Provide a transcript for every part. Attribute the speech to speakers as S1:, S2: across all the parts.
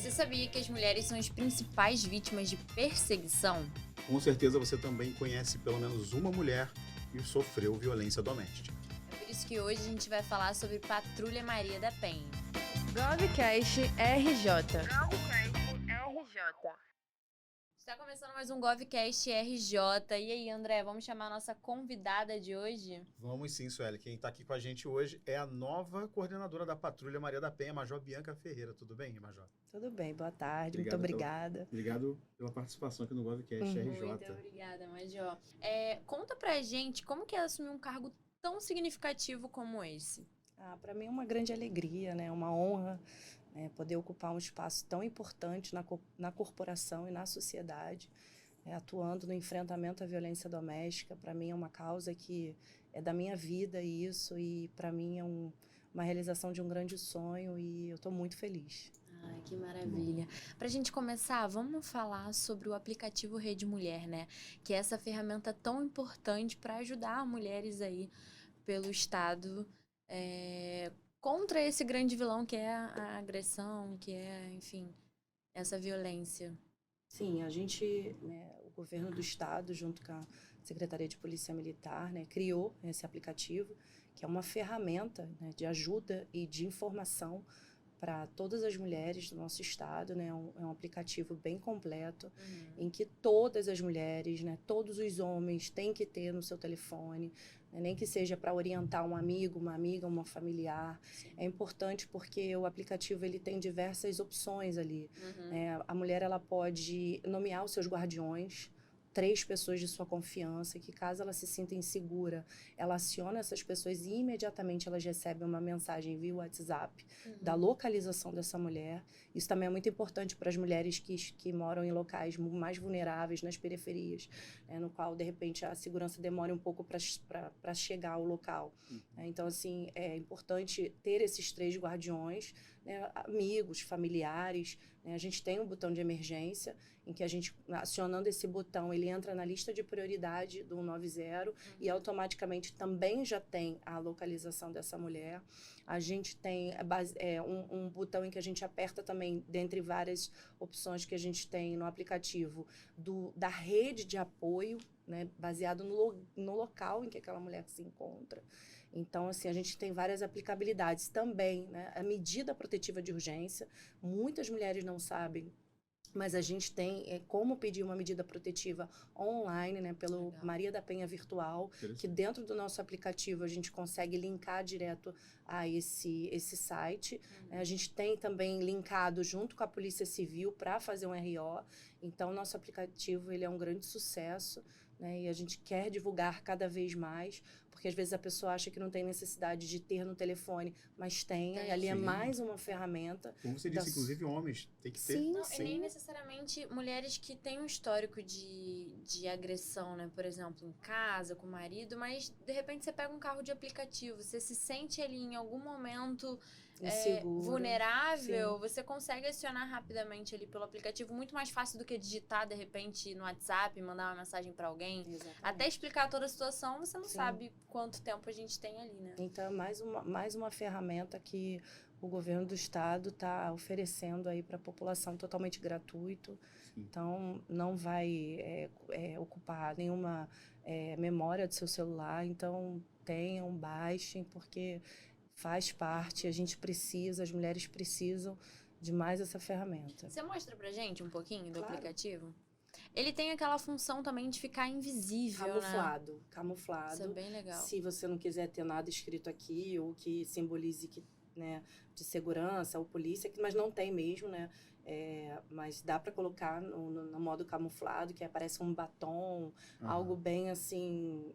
S1: Você sabia que as mulheres são as principais vítimas de perseguição?
S2: Com certeza você também conhece pelo menos uma mulher que sofreu violência doméstica.
S1: É por isso que hoje a gente vai falar sobre Patrulha Maria da Penha.
S3: GovCast RJ.
S1: Está começando mais um GovCast RJ. E aí, André, vamos chamar a nossa convidada de hoje?
S2: Vamos sim, Sueli. Quem está aqui com a gente hoje é a nova coordenadora da Patrulha Maria da Penha, Major Bianca Ferreira. Tudo bem, Major?
S4: Tudo bem, boa tarde,
S2: Obrigado
S4: muito obrigada.
S2: Obrigado pela participação aqui no GovCast RJ.
S1: Muito obrigada, Major. Conta pra gente como que é assumir um cargo tão significativo como esse.
S4: Para mim é uma grande alegria, né? Uma honra, né? Poder ocupar um espaço tão importante na corporação e na sociedade, atuando no enfrentamento à violência doméstica. Para mim é uma causa que é da minha vida isso, e para mim é uma realização de um grande sonho, e eu estou muito feliz.
S1: Ai, que maravilha. Pra gente começar, vamos falar sobre o aplicativo Rede Mulher, né? Que é essa ferramenta tão importante para ajudar mulheres aí pelo Estado contra esse grande vilão que é a agressão, que é, enfim, essa violência.
S4: Sim, a gente, né, o governo do estado, junto com a Secretaria de Polícia Militar, né, criou esse aplicativo, que é uma ferramenta, né, de ajuda e de informação para todas as mulheres do nosso estado, né? É um aplicativo bem completo, em que todas as mulheres, né, todos os homens têm que ter no seu telefone, né, nem que seja para orientar um amigo, uma amiga, uma familiar.
S1: Sim.
S4: É importante porque o aplicativo ele tem diversas opções ali. A mulher ela pode nomear os seus guardiões, 3 pessoas de sua confiança, que caso ela se sinta insegura, ela aciona essas pessoas e imediatamente elas recebem uma mensagem via WhatsApp da localização dessa mulher. Isso também é muito importante para as mulheres que moram em locais mais vulneráveis, nas periferias, né, no qual, de repente, a segurança demora um pouco para chegar ao local. Então, assim, é importante ter esses 3 guardiões, né, amigos, familiares, né? A gente tem um botão de emergência, em que a gente, acionando esse botão, ele entra na lista de prioridade do 190 e automaticamente também já tem a localização dessa mulher. A gente tem um botão em que a gente aperta também, dentre várias opções que a gente tem no aplicativo, da rede de apoio, né, baseado no local em que aquela mulher se encontra. Então, assim, a gente tem várias aplicabilidades também, né? A medida protetiva de urgência, muitas mulheres não sabem, mas a gente tem como pedir uma medida protetiva online, né, pelo
S1: Legal.
S4: Maria da Penha Virtual, que dentro do nosso aplicativo a gente consegue linkar direto a esse site. A gente tem também linkado junto com a Polícia Civil para fazer um RO. Então, o nosso aplicativo ele é um grande sucesso, né, e a gente quer divulgar cada vez mais, porque às vezes a pessoa acha que não tem necessidade de ter no telefone, mas tem. E ali é mais uma ferramenta.
S2: Como você disse, inclusive homens, tem que ter.
S4: Sim,
S1: Não,
S4: sim.
S1: e nem necessariamente mulheres que têm um histórico de agressão, né? Por exemplo, em casa, com o marido, mas de repente você pega um carro de aplicativo, você se sente ali em algum momento
S4: Insegura.
S1: vulnerável,
S4: Sim.
S1: você consegue acionar rapidamente ali pelo aplicativo, muito mais fácil do que digitar de repente no WhatsApp, mandar uma mensagem para alguém.
S4: Exatamente.
S1: Até explicar toda a situação, você não
S4: Sim.
S1: sabe quanto tempo a gente tem ali, né?
S4: Então, é mais uma ferramenta que o governo do estado está oferecendo aí para a população, totalmente gratuito.
S2: Sim.
S4: Então, não vai ocupar nenhuma memória do seu celular. Então, tenham, baixem, porque faz parte, a gente precisa, as mulheres precisam de mais essa ferramenta.
S1: Você mostra pra gente um pouquinho do
S4: Claro.
S1: aplicativo? Ele tem aquela função também de ficar invisível, né?
S4: Camuflado.
S1: Isso é bem legal.
S4: Se você não quiser ter nada escrito aqui, ou que simbolize que, né, de segurança ou polícia, mas não tem mesmo, né? Mas dá para colocar no modo camuflado, que aparece um batom, algo bem assim,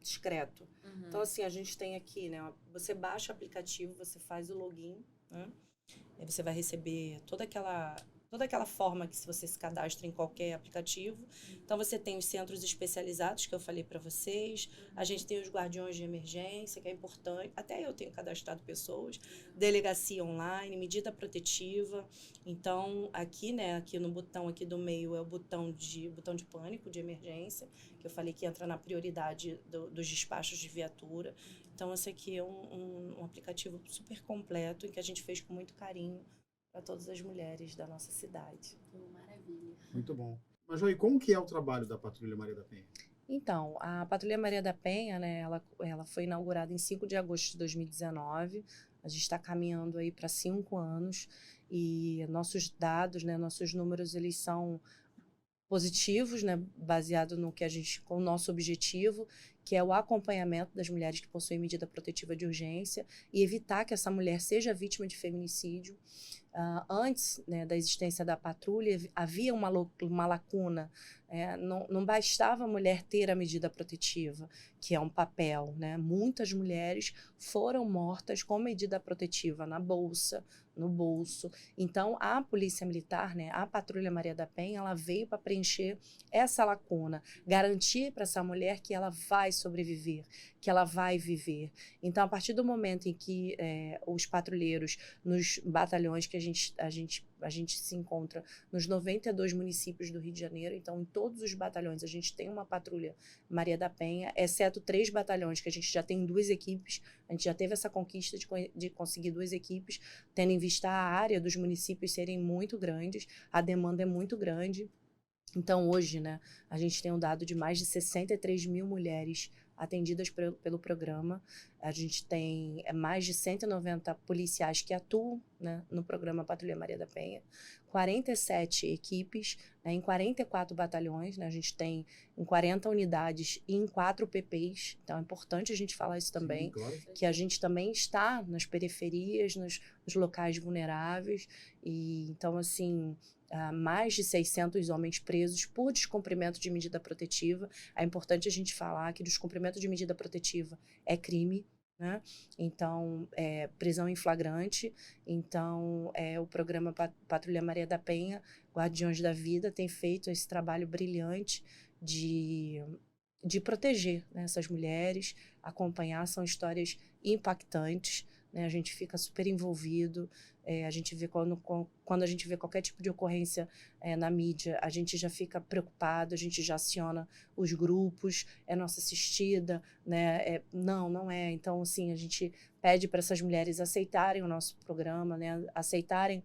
S4: discreto. Então, assim, a gente tem aqui, né? Você baixa o aplicativo, você faz o login, né? Aí você vai receber toda aquela forma que se você se cadastra em qualquer aplicativo. Então, você tem os centros especializados, que eu falei para vocês. A gente tem os guardiões de emergência, que é importante. Até eu tenho cadastrado pessoas. Delegacia online, medida protetiva. Então, aqui, né, aqui no botão aqui do meio é o botão de pânico, de emergência, que eu falei que entra na prioridade dos despachos de viatura. Então, esse aqui é um aplicativo super completo, em que a gente fez com muito carinho, para todas as mulheres da nossa cidade.
S1: Maravilha.
S2: Muito bom. Major, e como que é o trabalho da Patrulha Maria da Penha?
S4: Então, a Patrulha Maria da Penha, né, ela foi inaugurada em 5 de agosto de 2019. A gente está caminhando aí para 5 anos e nossos dados, né, nossos números, eles são positivos, né, baseado no que com o nosso objetivo, que é o acompanhamento das mulheres que possuem medida protetiva de urgência e evitar que essa mulher seja vítima de feminicídio. Antes, né, da existência da patrulha, havia uma lacuna. Não bastava a mulher ter a medida protetiva, que é um papel, né? Muitas mulheres foram mortas com medida protetiva na bolsa, no bolso. Então, a Polícia Militar, né, a Patrulha Maria da Penha, ela veio para preencher essa lacuna, garantir para essa mulher que ela vai sobreviver, que ela vai viver. Então, a partir do momento em que os patrulheiros nos batalhões que a gente se encontra nos 92 municípios do Rio de Janeiro, então em todos os batalhões a gente tem uma Patrulha Maria da Penha, exceto 3 batalhões que a gente já tem 2 equipes, a gente já teve essa conquista de conseguir 2 equipes, tendo em vista a área dos municípios serem muito grandes, a demanda é muito grande. Então, hoje, né, a gente tem um dado de mais de 63 mil mulheres atendidas pelo programa. A gente tem mais de 190 policiais que atuam, né, no programa Patrulha Maria da Penha, 47 equipes, né, em 44 batalhões, né, a gente tem em 40 unidades e em 4 PPs. Então, é importante a gente falar isso também,
S2: Sim, claro.
S4: que a gente também está nas periferias, nos locais vulneráveis. E então, assim, mais de 600 homens presos por descumprimento de medida protetiva. É importante a gente falar que descumprimento de medida protetiva é crime, né? Então, prisão em flagrante. Então, o programa Patrulha Maria da Penha, Guardiões da Vida, tem feito esse trabalho brilhante de proteger, né, essas mulheres, acompanhar. São histórias impactantes, né? A gente fica super envolvido. A gente vê quando a gente vê qualquer tipo de ocorrência na mídia, a gente já fica preocupado, a gente já aciona os grupos, é nossa assistida, né? Não é. Então, assim, a gente pede para essas mulheres aceitarem o nosso programa, né? Aceitarem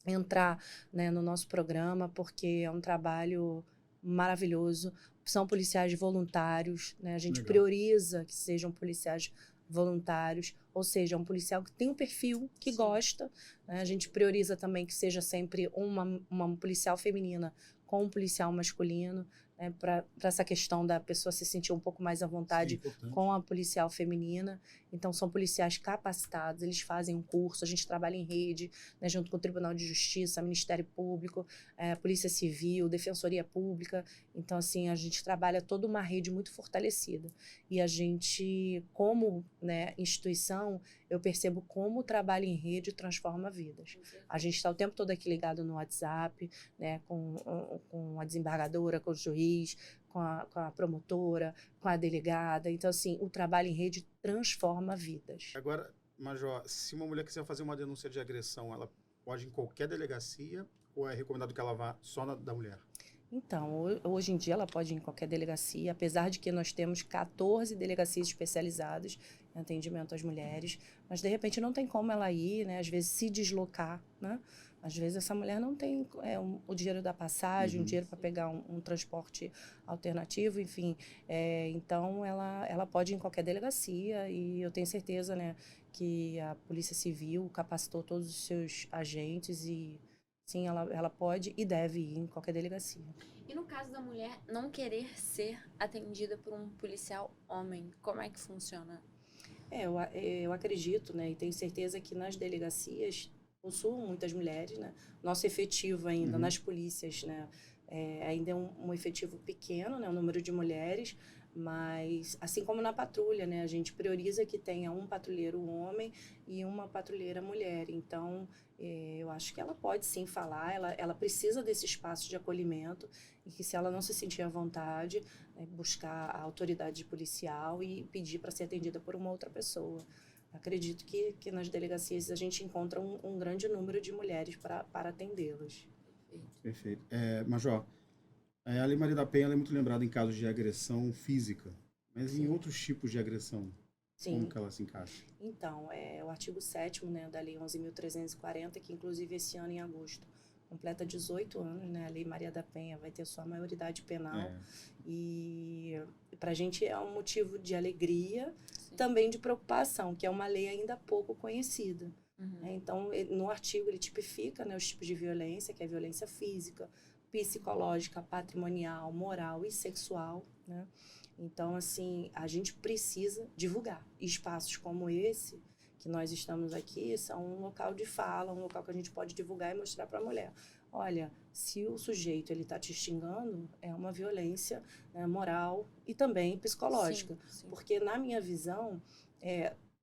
S4: entrar, né, no nosso programa, porque é um trabalho maravilhoso. São policiais voluntários, né? A gente
S2: Legal.
S4: prioriza que sejam policiais voluntários, ou seja, um policial que tem um perfil, que
S1: Sim.
S4: gosta, né? A gente prioriza também que seja sempre uma policial feminina com um policial masculino, né? Para essa questão da pessoa se sentir um pouco mais à vontade
S2: Sim, importante.
S4: com a policial feminina. Então, são policiais capacitados, eles fazem um curso, a gente trabalha em rede, né, junto com o Tribunal de Justiça, Ministério Público, Polícia Civil, Defensoria Pública. Então, assim, a gente trabalha toda uma rede muito fortalecida. E a gente, como, né, instituição, eu percebo como o trabalho em rede transforma vidas. A gente está o tempo todo aqui ligado no WhatsApp, né, com a desembargadora, com o juiz, com a promotora, com a delegada. Então, assim, o trabalho em rede transforma vidas.
S2: Agora, Major, se uma mulher quiser fazer uma denúncia de agressão, ela pode ir em qualquer delegacia ou é recomendado que ela vá só na da mulher?
S4: Então, hoje em dia ela pode ir em qualquer delegacia, apesar de que nós temos 14 delegacias especializadas em atendimento às mulheres, mas de repente não tem como ela ir, né? Às vezes se deslocar, né? Às vezes essa mulher não tem o dinheiro da passagem, o dinheiro para pegar um transporte alternativo, enfim. Então, ela pode ir em qualquer delegacia e eu tenho certeza, né, que a Polícia Civil capacitou todos os seus agentes e, sim, ela pode e deve ir em qualquer delegacia.
S1: E no caso da mulher não querer ser atendida por um policial homem, como é que funciona?
S4: Eu acredito, né, e tenho certeza que nas delegacias possuem muitas mulheres, né? Nosso efetivo ainda nas polícias, né, ainda é um efetivo pequeno, né, o número de mulheres, mas assim como na patrulha, né, a gente prioriza que tenha um patrulheiro homem e uma patrulheira mulher. Então, eu acho que ela pode sim falar, ela precisa desse espaço de acolhimento e que se ela não se sentir à vontade, buscar a autoridade policial e pedir para ser atendida por uma outra pessoa. Acredito que nas delegacias a gente encontra um grande número de mulheres para atendê-las.
S2: Perfeito. Major, a Lei Maria da Penha ela é muito lembrada em casos de agressão física, mas em outros tipos de agressão,
S4: Sim.
S2: Como que ela se encaixa?
S4: Então, é o artigo 7º, né, da Lei 11.340, que inclusive esse ano, em agosto, completa 18 anos, né? A Lei Maria da Penha vai ter sua maioridade penal. E para a gente é um motivo de alegria,
S1: Sim.
S4: também de preocupação, que é uma lei ainda pouco conhecida. Então, no artigo, ele tipifica, né, os tipos de violência, que é violência física, psicológica, patrimonial, moral e sexual, né? Então, assim, a gente precisa divulgar. Espaços como esse, que nós estamos aqui, são um local de fala, um local que a gente pode divulgar e mostrar para a mulher. Olha, se o sujeito ele está te xingando, é uma violência, né, moral e também psicológica.
S1: Sim.
S4: Porque, na minha visão,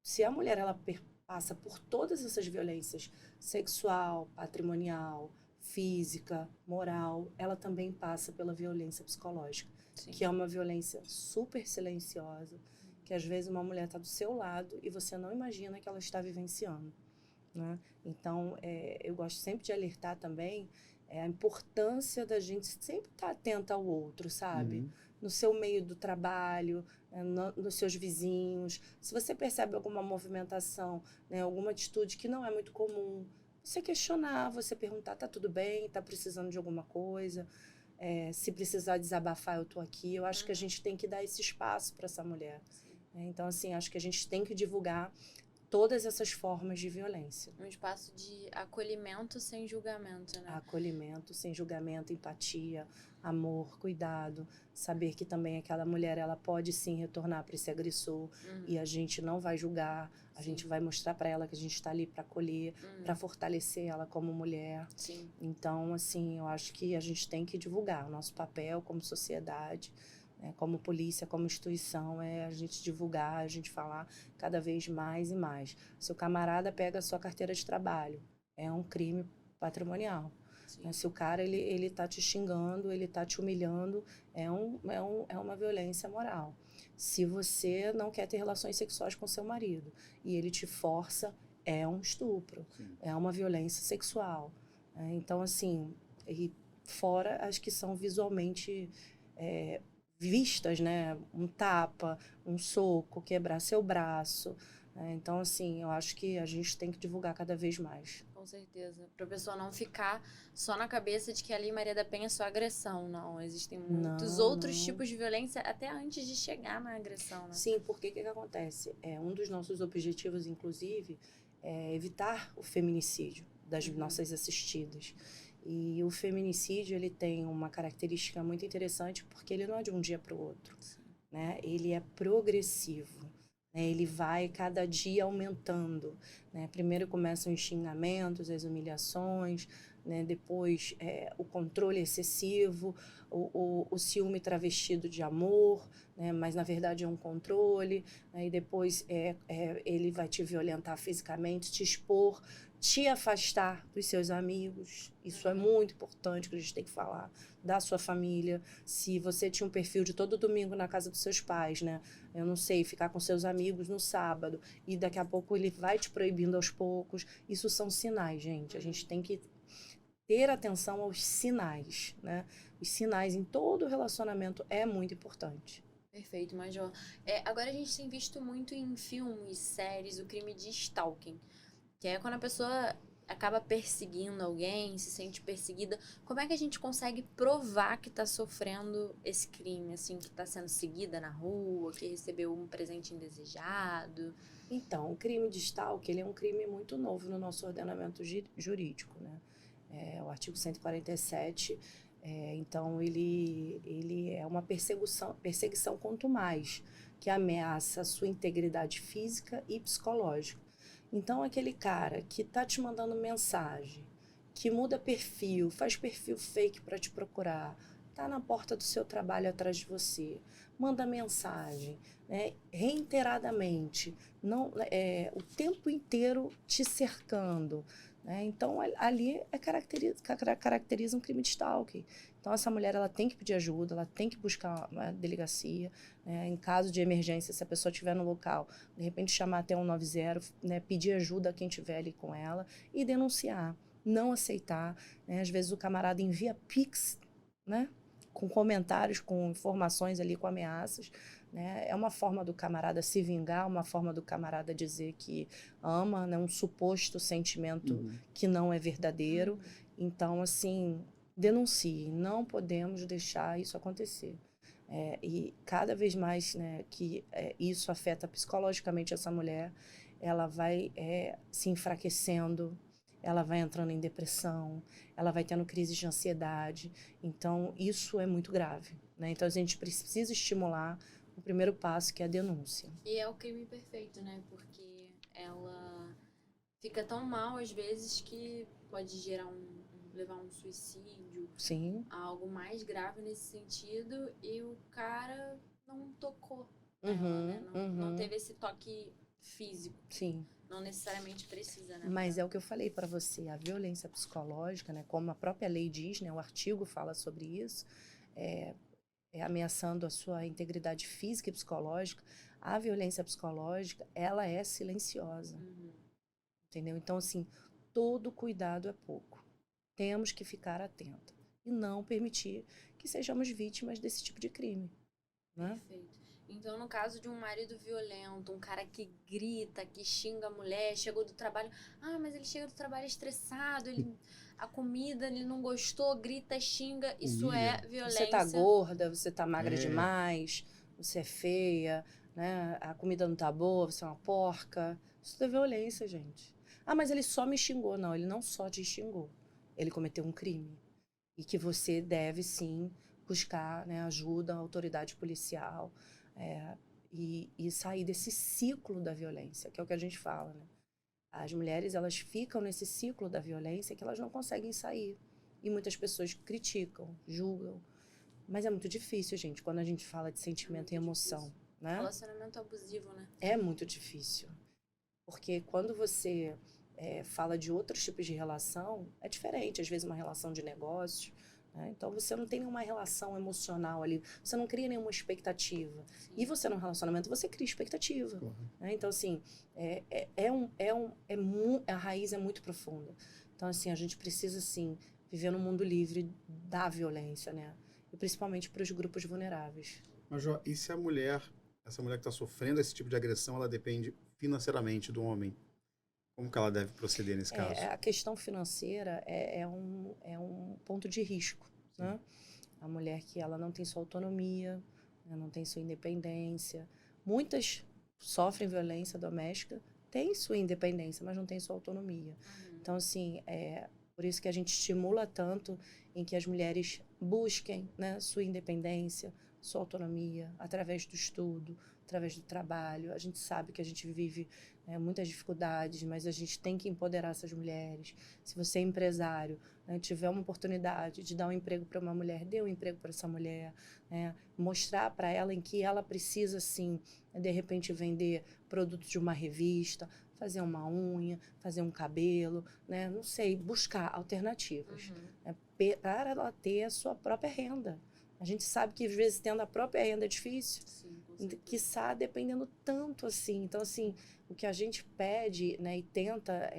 S4: se a mulher ela passa por todas essas violências, sexual, patrimonial, física, moral, ela também passa pela violência psicológica.
S1: Sim.
S4: Que é uma violência super silenciosa, que às vezes uma mulher está do seu lado e você não imagina que ela está vivenciando, né? Então, eu gosto sempre de alertar também a importância da gente sempre estar atenta ao outro, sabe? No seu meio do trabalho, nos seus vizinhos. Se você percebe alguma movimentação, né, alguma atitude que não é muito comum, você questionar, você perguntar, tá tudo bem, tá precisando de alguma coisa? Se precisar desabafar, eu tô aqui. Eu acho que a gente tem que dar esse espaço para essa mulher. Então, assim, acho que a gente tem que divulgar todas essas formas de violência.
S1: Um espaço de acolhimento sem julgamento, né?
S4: Acolhimento sem julgamento, empatia, amor, cuidado. Saber que também aquela mulher, ela pode sim retornar para esse agressor e a gente não vai julgar. A gente vai mostrar para ela que a gente está ali para acolher, para fortalecer ela como mulher.
S1: Sim.
S4: Então, assim, eu acho que a gente tem que divulgar o nosso papel como sociedade, né, como polícia, como instituição, é a gente divulgar, a gente falar cada vez mais e mais. Se o camarada pega a sua carteira de trabalho, é um crime patrimonial. Né? Se o cara ele tá te xingando, ele tá te humilhando, é uma violência moral. Se você não quer ter relações sexuais com seu marido e ele te força, é um estupro, é uma violência sexual. Então, assim, e fora as que são visualmente vistas, né? Um tapa, um soco, quebrar seu braço. Então, assim, eu acho que a gente tem que divulgar cada vez mais.
S1: Com certeza. Para a pessoa não ficar só na cabeça de que ali Maria da Penha é só agressão. Não, existem muitos outros tipos de violência até antes de chegar na agressão, né?
S4: Sim, porque o que acontece? Um dos nossos objetivos, inclusive, é evitar o feminicídio das nossas assistidas. E o feminicídio, ele tem uma característica muito interessante porque ele não é de um dia para o outro, né? Ele é progressivo, né? Ele vai cada dia aumentando, né? Primeiro começam os xingamentos, as humilhações, né? Depois o controle excessivo, o ciúme travestido de amor, né? Mas na verdade é um controle, né? E depois ele vai te violentar fisicamente, te expor, te afastar dos seus amigos. Isso é muito importante que a gente tem que falar. Da sua família. Se você tinha um perfil de todo domingo na casa dos seus pais, né? Eu não sei, ficar com seus amigos no sábado e daqui a pouco ele vai te proibindo aos poucos. Isso são sinais, gente. A gente tem que ter atenção aos sinais, né? Os sinais em todo relacionamento é muito importante.
S1: Perfeito, Major. Agora a gente tem visto muito em filmes, séries, o crime de stalking. Que é quando a pessoa acaba perseguindo alguém, se sente perseguida. Como é que a gente consegue provar que está sofrendo esse crime, assim, que está sendo seguida na rua, que recebeu um presente indesejado?
S4: Então, o crime de stalking, ele é um crime muito novo no nosso ordenamento jurídico, né? O artigo 147, então ele é uma perseguição quanto mais, que ameaça a sua integridade física e psicológica. Então, aquele cara que tá te mandando mensagem, que muda perfil, faz perfil fake para te procurar, tá na porta do seu trabalho atrás de você, manda mensagem, né, reiteradamente, não, o tempo inteiro te cercando, né? Então, ali caracteriza um crime de stalking. Então, essa mulher ela tem que pedir ajuda, ela tem que buscar uma delegacia, né? Em caso de emergência, se a pessoa estiver no local, de repente chamar até 190, né? Pedir ajuda a quem estiver ali com ela e denunciar, não aceitar, né? Às vezes o camarada envia Pix, né? Com comentários, com informações ali, com ameaças, né? É uma forma do camarada se vingar, uma forma do camarada dizer que ama, né? Um suposto sentimento que não é verdadeiro. Então, assim, denuncie. Não podemos deixar isso acontecer. E cada vez mais, né, que isso afeta psicologicamente essa mulher, ela vai se enfraquecendo, ela vai entrando em depressão, ela vai tendo crises de ansiedade. Então, isso é muito grave, né? Então, a gente precisa estimular o primeiro passo, que é a denúncia.
S1: E é o crime perfeito, né? Porque ela fica tão mal, às vezes, que pode levar um suicídio,
S4: Sim.
S1: algo mais grave nesse sentido, e o cara não tocou nela, né? Não teve esse toque físico.
S4: Sim.
S1: Não necessariamente precisa, né?
S4: Mas é o que eu falei para você, a violência psicológica, né, como a própria lei diz, né, o artigo fala sobre isso, ameaçando a sua integridade física e psicológica. A violência psicológica, ela é silenciosa, entendeu? Então, assim, todo cuidado é pouco. Temos que ficar atenta e não permitir que sejamos vítimas desse tipo de crime, né?
S1: Perfeito. Então, no caso de um marido violento, um cara que grita, que xinga a mulher, chegou do trabalho... Ah, mas ele chega do trabalho estressado, a comida ele não gostou, grita, xinga. Isso é violência.
S4: Você tá gorda, você tá magra demais, você é feia, né? A comida não tá boa, você é uma porca. Isso é violência, gente. Ah, mas ele só me xingou. Não, ele não só te xingou. Ele cometeu um crime. E que você deve, sim, buscar, né, ajuda, autoridade policial, e sair desse ciclo da violência, que é o que a gente fala, né? As mulheres, elas ficam nesse ciclo da violência que elas não conseguem sair. E muitas pessoas criticam, julgam. Mas é muito difícil, gente, quando a gente fala de sentimento e emoção, né?
S1: Relacionamento abusivo, né?
S4: É muito difícil. Porque quando você fala de outros tipos de relação, é diferente. Às vezes uma relação de negócio, né? Então você não tem nenhuma relação emocional ali, você não cria nenhuma expectativa.
S1: Sim.
S4: E você num relacionamento, você cria expectativa. Né? Então, assim, a raiz é muito profunda. Então, assim, a gente precisa, assim, viver num mundo livre da violência, né? E principalmente para os grupos vulneráveis.
S2: Mas, Jó, e se essa mulher que está sofrendo esse tipo de agressão, ela depende financeiramente do homem? Como que ela deve proceder nesse caso?
S4: A questão financeira é um ponto de risco, né? A mulher que ela não tem sua autonomia, né? Não tem sua independência. Muitas sofrem violência doméstica, têm sua independência, mas não têm sua autonomia. Então, assim, por isso que a gente estimula tanto em que as mulheres busquem, né, sua independência, sua autonomia, através do estudo, através do trabalho. A gente sabe que a gente vive muitas dificuldades, mas a gente tem que empoderar essas mulheres. Se você é empresário, né, tiver uma oportunidade de dar um emprego para uma mulher, dê um emprego para essa mulher, né, mostrar para ela em que ela precisa, sim, de repente vender produtos de uma revista, fazer uma unha, fazer um cabelo, né, não sei, buscar alternativas, né, para ela ter a sua própria renda. A gente sabe que, às vezes, tendo a própria renda é difícil, quiçá dependendo tanto assim. Então, assim, o que a gente pede, né, e tenta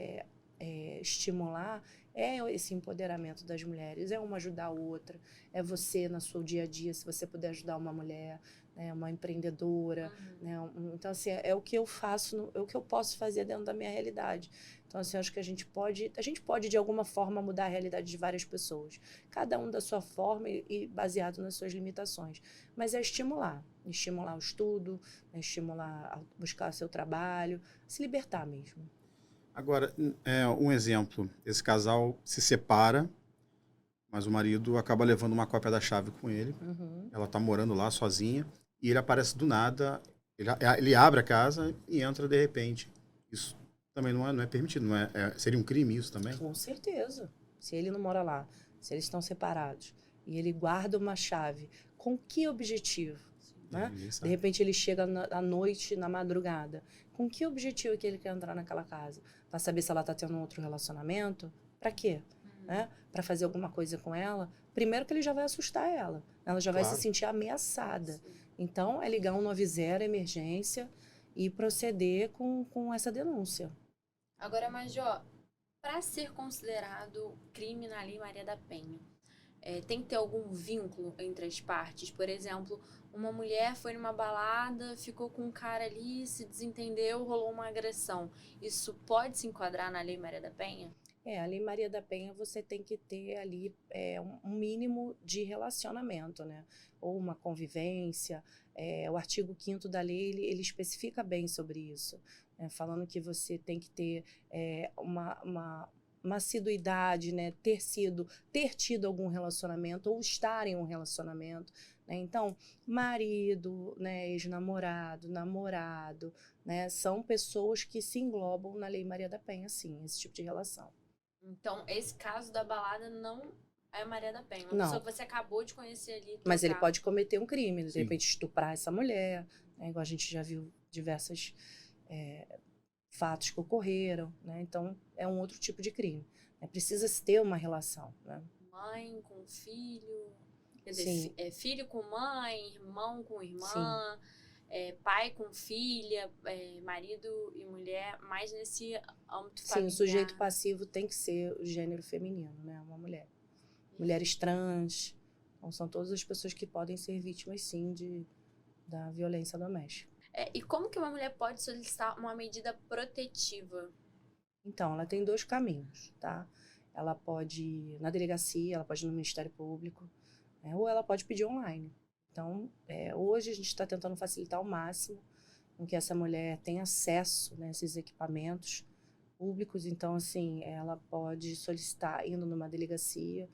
S4: estimular é esse empoderamento das mulheres, é uma ajudar a outra, é você, no seu dia a dia, se você puder ajudar uma mulher, né, uma empreendedora, né, então, assim, é o que eu faço, é o que eu posso fazer dentro da minha realidade. Então, assim, acho que a gente pode, de alguma forma, mudar a realidade de várias pessoas. Cada um da sua forma e baseado nas suas limitações. Mas é estimular o estudo, né, estimular a buscar seu trabalho, se libertar mesmo.
S2: Agora, um exemplo. Esse casal se separa, mas o marido acaba levando uma cópia da chave com ele. Ela está morando lá sozinha e ele aparece do nada. Ele abre a casa e entra de repente. Isso também não é permitido, não é? Seria um crime isso também?
S4: Com certeza. Se ele não mora lá, se eles estão separados e ele guarda uma chave, com que objetivo? Né? De repente ele chega à noite, na madrugada. Com que objetivo que ele quer entrar naquela casa? Para saber se ela está tendo um outro relacionamento? Para quê? Né? Para fazer alguma coisa com ela? Primeiro que ele já vai assustar ela. Ela já vai se sentir ameaçada. Sim. Então, é ligar um 90, emergência, e proceder com essa denúncia.
S1: Agora, Major, para ser considerado crime na Lei Maria da Penha, tem que ter algum vínculo entre as partes? Por exemplo, uma mulher foi numa balada, ficou com um cara ali, se desentendeu, rolou uma agressão. Isso pode se enquadrar na Lei Maria da Penha?
S4: A Lei Maria da Penha você tem que ter ali um mínimo de relacionamento, né? Ou uma convivência. O artigo 5º da lei, ele especifica bem sobre isso, né? Falando que você tem que ter uma assiduidade, né? Ter tido algum relacionamento ou estar em um relacionamento, né? Então, marido, né? Ex-namorado, namorado, né? São pessoas que se englobam na Lei Maria da Penha, sim, esse tipo de relação.
S1: Então, esse caso da balada não é Maria da Penha. Uma
S4: Não.
S1: pessoa que você acabou de conhecer ali.
S4: Mas ele pode cometer um crime, de
S2: Sim.
S4: repente estuprar essa mulher, né? Igual a gente já viu diversos fatos que ocorreram, né? Então, é um outro tipo de crime. Precisa-se ter uma relação, né?
S1: Mãe com filho, quer
S4: Sim.
S1: dizer, filho com mãe, irmão com irmã, pai com filha, marido e mulher, mais nesse âmbito familiar.
S4: Sim, o sujeito passivo tem que ser o gênero feminino, né? Uma mulher. Mulheres trans, então são todas as pessoas que podem ser vítimas, sim, da violência doméstica.
S1: E como que uma mulher pode solicitar uma medida protetiva?
S4: Então, ela tem 2 caminhos, tá? Ela pode ir na delegacia, ela pode ir no Ministério Público, né? Ou ela pode pedir online. Então, hoje a gente está tentando facilitar ao máximo com que essa mulher tenha acesso, né, a esses equipamentos públicos. Então, assim, ela pode solicitar indo numa delegacia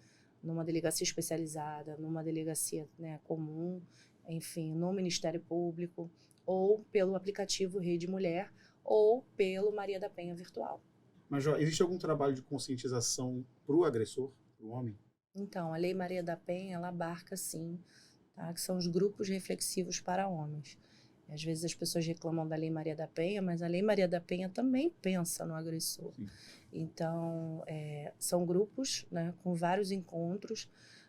S4: especializada, numa delegacia, né, comum, enfim, no Ministério Público, ou pelo aplicativo Rede Mulher, ou pelo Maria da Penha Virtual.
S2: Mas, existe algum trabalho de conscientização para o agressor, para o homem?
S4: Então, a Lei Maria da Penha, ela abarca, sim, tá? Que são os grupos reflexivos para homens. Às vezes as pessoas reclamam da Lei Maria da Penha, mas a Lei Maria da Penha também pensa no agressor.
S2: Sim.
S4: Então, são grupos, né, com vários encontros,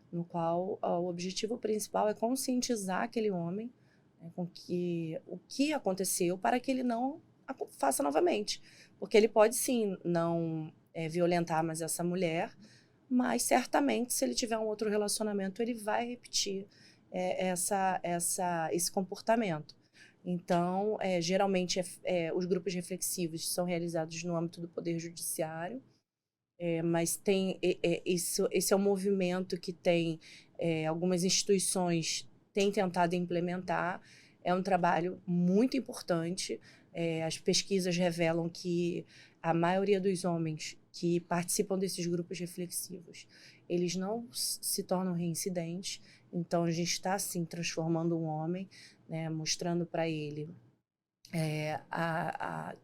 S4: no qual o objetivo principal é conscientizar aquele homem, né, com que o que aconteceu para que ele não faça novamente. Porque ele pode, sim, não violentar mais essa mulher, mas certamente, se ele tiver um outro relacionamento, ele vai repetir esse comportamento. Então, geralmente, os grupos reflexivos são realizados no âmbito do Poder Judiciário, mas esse é um movimento que tem algumas instituições têm tentado implementar. É um trabalho muito importante. As pesquisas revelam que a maioria dos homens que participam desses grupos reflexivos, eles não se tornam reincidentes. Então, a gente está, assim, transformando um homem, né, mostrando para ele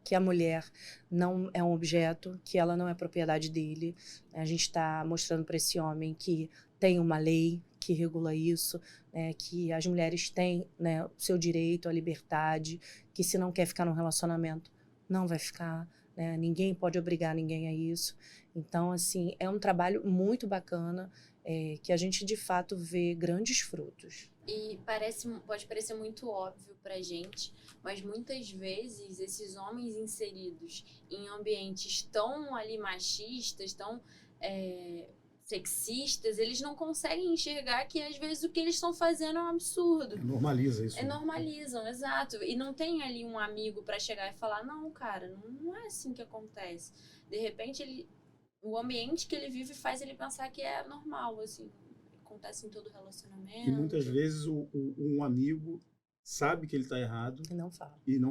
S4: que a mulher não é um objeto, que ela não é propriedade dele. A gente está mostrando para esse homem que tem uma lei que regula isso, né, que as mulheres têm, né, o seu direito à liberdade, que se não quer ficar num relacionamento, não vai ficar, né, ninguém pode obrigar ninguém a isso. Então, assim, é um trabalho muito bacana, que a gente, de fato, vê grandes frutos.
S1: E pode parecer muito óbvio pra gente, mas muitas vezes esses homens inseridos em ambientes tão ali machistas, tão sexistas, eles não conseguem enxergar que às vezes o que eles estão fazendo é um absurdo.
S2: Normaliza isso.
S1: Normalizam, exato. E não tem ali um amigo pra chegar e falar, não, cara, não é assim que acontece. De repente, o ambiente que ele vive faz ele pensar que é normal, assim. Acontece em todo relacionamento.
S2: E muitas vezes um amigo sabe que ele está errado
S4: e
S2: não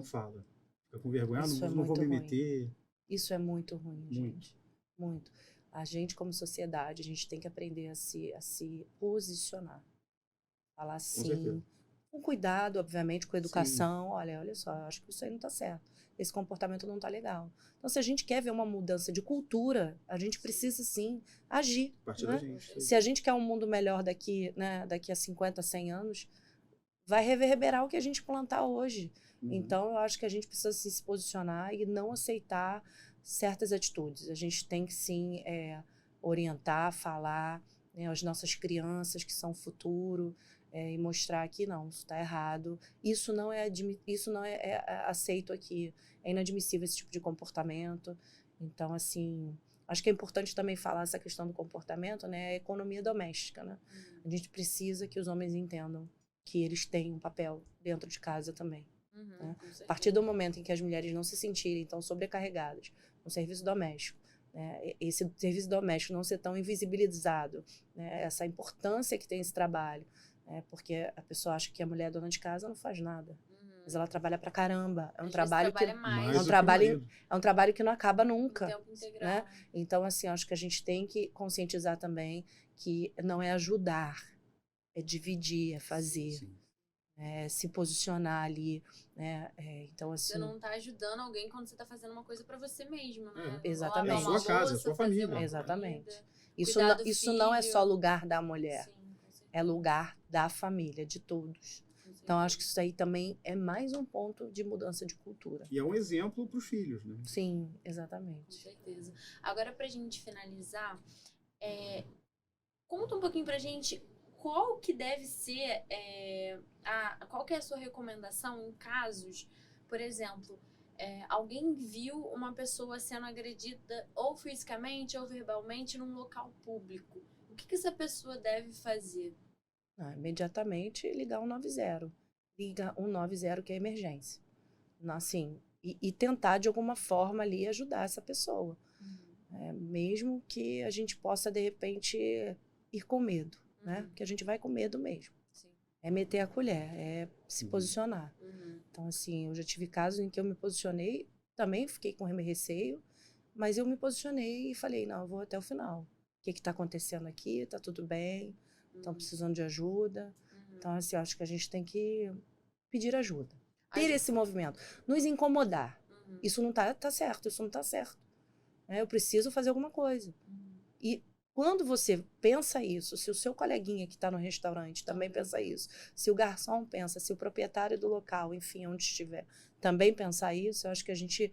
S2: fala. Fica com vergonha, não vou me meter.
S4: Isso é muito ruim, gente. Muito. A gente, como sociedade, a gente tem que aprender a se posicionar. Falar sim. Com cuidado, obviamente, com educação. Sim. Olha só, eu acho que isso aí não está certo. Esse comportamento não está legal. Então, se a gente quer ver uma mudança de cultura, a gente precisa, sim, agir.
S2: A partir da gente.
S4: Se a gente quer um mundo melhor daqui a 50, 100 anos, vai reverberar o que a gente plantar hoje. Então, eu acho que a gente precisa se posicionar e não aceitar certas atitudes. A gente tem que, sim, orientar, falar, né, às nossas crianças, que são o futuro, e mostrar que não, isso está errado. Isso não é aceito aqui. É inadmissível esse tipo de comportamento. Então, assim, Acho que é importante também falar essa questão do comportamento, né? A economia doméstica, né? A gente precisa que os homens entendam que eles têm um papel dentro de casa também. Né? A partir do momento em que as mulheres não se sentirem tão sobrecarregadas no serviço doméstico, né? Esse serviço doméstico não ser tão invisibilizado, né? Essa importância que tem esse trabalho, né? Porque a pessoa acha que a mulher dona de casa não faz nada. Mas ela trabalha pra caramba. É um trabalho que é um trabalho que não acaba nunca, né? Então, assim, acho que a gente tem que conscientizar também que não é ajudar, é dividir, é fazer, é se posicionar ali, né? Então, assim,
S1: você não tá ajudando alguém quando você tá fazendo uma coisa pra você mesmo, né?
S4: Exatamente.
S2: É a sua casa, é a sua família.
S4: Exatamente. Isso não é só lugar da mulher, é lugar da família, de todos. Então, acho que isso aí também é mais um ponto de mudança de cultura.
S2: E é um exemplo para os filhos, né?
S4: Sim, exatamente.
S1: Com certeza. Agora, pra gente finalizar, conta um pouquinho pra gente qual que deve ser, qual que é a sua recomendação em casos, por exemplo, alguém viu uma pessoa sendo agredida ou fisicamente ou verbalmente num local público. O que essa pessoa deve fazer?
S4: Imediatamente ligar 190. Liga 190, que é emergência. Assim, e tentar de alguma forma ali ajudar essa pessoa. Mesmo que a gente possa, de repente, ir com medo, né? Porque a gente vai com medo mesmo.
S1: Sim.
S4: É meter a colher, é se posicionar. Então, assim, eu já tive casos em que eu me posicionei, também fiquei com receio, mas eu me posicionei e falei, não, eu vou até o final. O que está acontecendo aqui? Tá tudo bem? Estão precisando de ajuda. Então, assim, eu acho que a gente tem que pedir ajuda. Ter esse movimento. Nos incomodar. Isso não tá certo, isso não tá certo. Eu preciso fazer alguma coisa. E quando você pensa isso, se o seu coleguinha que está no restaurante também pensa isso, se o garçom pensa, se o proprietário do local, enfim, onde estiver, também pensar isso, eu acho que a gente,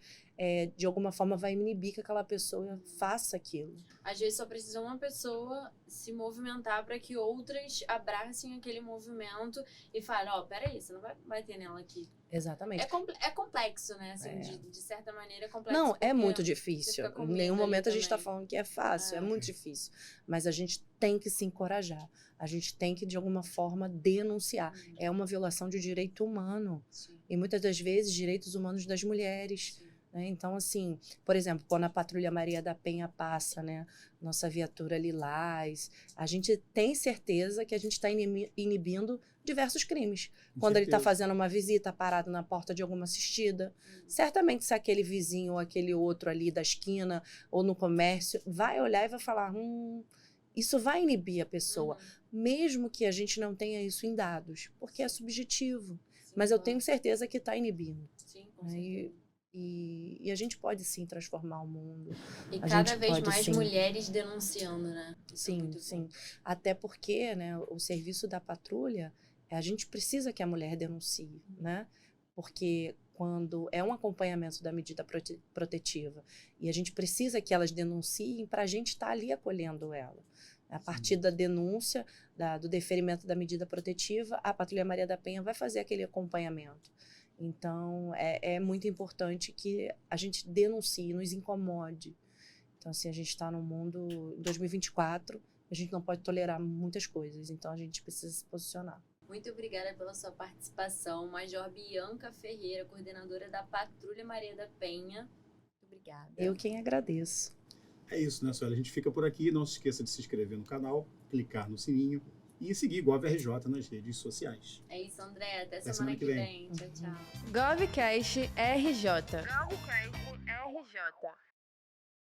S4: de alguma forma, vai inibir que aquela pessoa faça aquilo.
S1: Às vezes só precisa uma pessoa se movimentar para que outras abracem aquele movimento e falem, peraí, você não vai bater nela aqui.
S4: Exatamente.
S1: É complexo, né? Assim, de certa maneira é complexo.
S4: Não, é muito difícil. Em nenhum momento a gente está
S1: também.
S4: falando que é fácil, é muito difícil. Mas a gente tem que se encorajar. A gente tem que, de alguma forma, denunciar. É uma violação de direito humano.
S1: Sim.
S4: E muitas das vezes, direitos humanos das mulheres. Né? Então, assim, por exemplo, quando a Patrulha Maria da Penha passa, né? Nossa viatura lilás, a gente tem certeza que a gente está inibindo diversos crimes. Quando ele está fazendo uma visita, parado na porta de alguma assistida, certamente se aquele vizinho ou aquele outro ali da esquina ou no comércio vai olhar e vai falar, isso vai inibir a pessoa, mesmo que a gente não tenha isso em dados, porque é subjetivo.
S1: Sim,
S4: mas eu tenho certeza que está inibindo.
S1: Sim, com certeza.
S4: E a gente pode sim transformar o mundo.
S1: E cada vez mais mulheres denunciando, né?
S4: Sim. Até porque, né, o serviço da patrulha, a gente precisa que a mulher denuncie, né? Porque quando é um acompanhamento da medida protetiva e a gente precisa que elas denunciem para a gente estar ali acolhendo ela. A partir da denúncia, do deferimento da medida protetiva, a Patrulha Maria da Penha vai fazer aquele acompanhamento. Então, é muito importante que a gente denuncie, nos incomode. Então, assim, a gente está num mundo, em 2024, a gente não pode tolerar muitas coisas, então a gente precisa se posicionar.
S1: Muito obrigada pela sua participação, Major Bianca Ferreira, coordenadora da Patrulha Maria da Penha. Muito obrigada.
S4: Eu quem agradeço.
S2: É isso, né, Sueli? A gente fica por aqui. Não se esqueça de se inscrever no canal, clicar no sininho e seguir GovRJ nas redes sociais.
S1: É isso, André. Até semana que vem. Tchau, tchau.
S3: GovCast RJ. GovCast RJ.